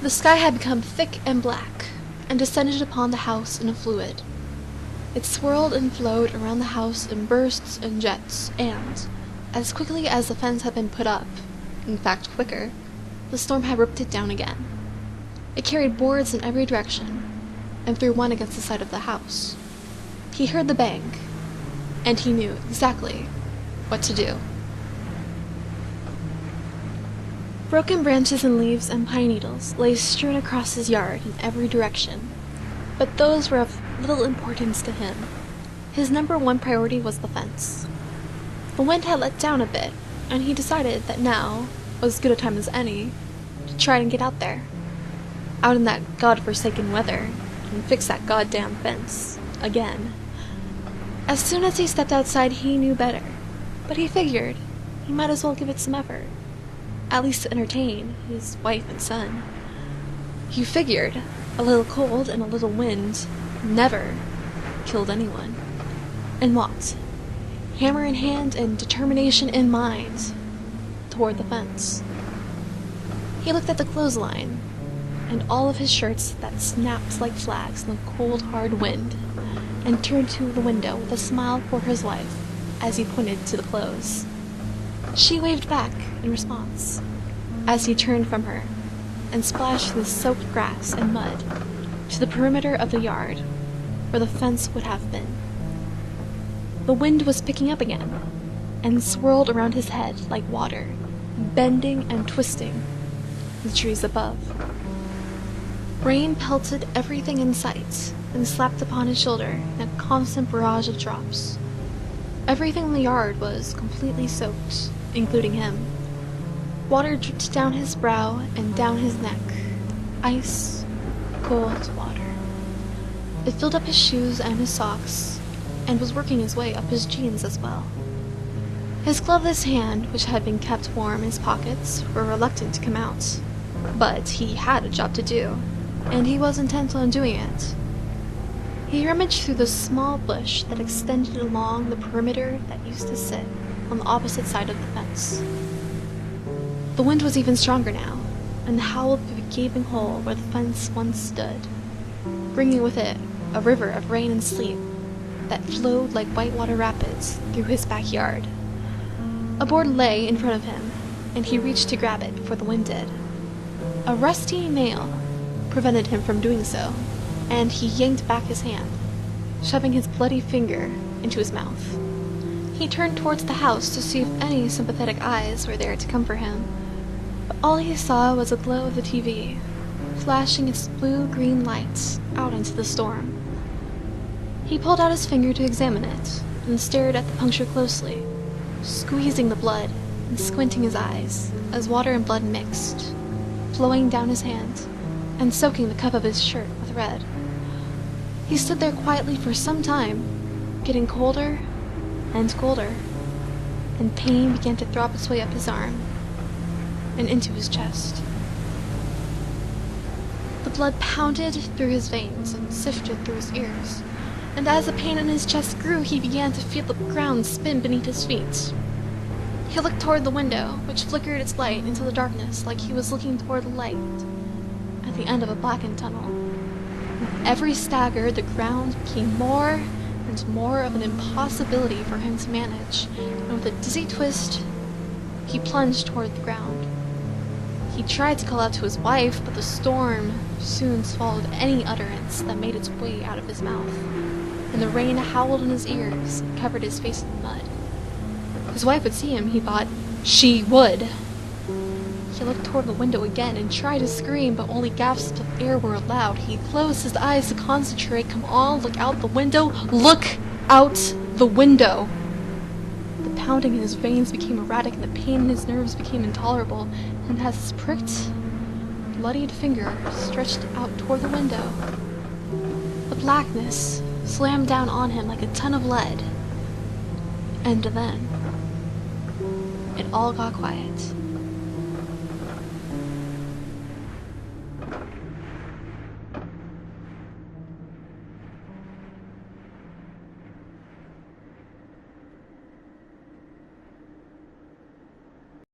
The sky had become thick and black, and descended upon the house in a fluid. It swirled and flowed around the house in bursts and jets, and, as quickly as the fence had been put up, in fact quicker, the storm had ripped it down again. It carried boards in every direction, and threw one against the side of the house. He heard the bang, and he knew exactly what to do. Broken branches and leaves and pine needles lay strewn across his yard in every direction, but those were of little importance to him. His number one priority was the fence. The wind had let down a bit, and he decided that now was as good a time as any to try and get out there, out in that godforsaken weather, and fix that goddamn fence again. As soon as he stepped outside, he knew better, but he figured he might as well give it some effort, at least to entertain his wife and son. He figured a little cold and a little wind never killed anyone, and walked, hammer in hand and determination in mind, toward the fence. He looked at the clothesline, and all of his shirts that snapped like flags in the cold, hard wind, and turned to the window with a smile for his wife as he pointed to the clothes. She waved back in response as he turned from her and splashed the soaked grass and mud to the perimeter of the yard where the fence would have been. The wind was picking up again and swirled around his head like water, bending and twisting the trees above. Rain pelted everything in sight and slapped upon his shoulder in a constant barrage of drops. Everything in the yard was completely soaked, including him. Water dripped down his brow and down his neck. Ice, cold water. It filled up his shoes and his socks, and was working its way up his jeans as well. His gloveless hand, which had been kept warm in his pockets, were reluctant to come out. But he had a job to do, and he was intent on doing it. He rummaged through the small bush that extended along the perimeter that used to sit on the opposite side of the fence. The wind was even stronger now, and howled through the gaping hole where the fence once stood, bringing with it a river of rain and sleet that flowed like whitewater rapids through his backyard. A board lay in front of him, and he reached to grab it before the wind did. A rusty nail prevented him from doing so, and he yanked back his hand, shoving his bloody finger into his mouth. He turned towards the house to see if any sympathetic eyes were there to comfort him, but all he saw was a glow of the TV, flashing its blue-green lights out into the storm. He pulled out his finger to examine it, and stared at the puncture closely, squeezing the blood and squinting his eyes as water and blood mixed, flowing down his hand and soaking the cuff of his shirt with red. He stood there quietly for some time, getting colder and colder, and pain began to throb its way up his arm and into his chest. The blood pounded through his veins and sifted through his ears, and as the pain in his chest grew, he began to feel the ground spin beneath his feet. He looked toward the window, which flickered its light into the darkness like he was looking toward the light at the end of a blackened tunnel. With every stagger, the ground became more and more of an impossibility for him to manage, and with a dizzy twist, he plunged toward the ground. He tried to call out to his wife, but the storm soon swallowed any utterance that made its way out of his mouth, and the rain howled in his ears and covered his face in mud. His wife would see him, he thought. She would. He looked toward the window again and tried to scream, but only gasps of air were allowed. He closed his eyes to concentrate. Come on, look out the window! Look out the window! The pounding in his veins became erratic, and the pain in his nerves became intolerable, and as his pricked, bloodied finger stretched out toward the window, the blackness slammed down on him like a ton of lead. And then, it all got quiet.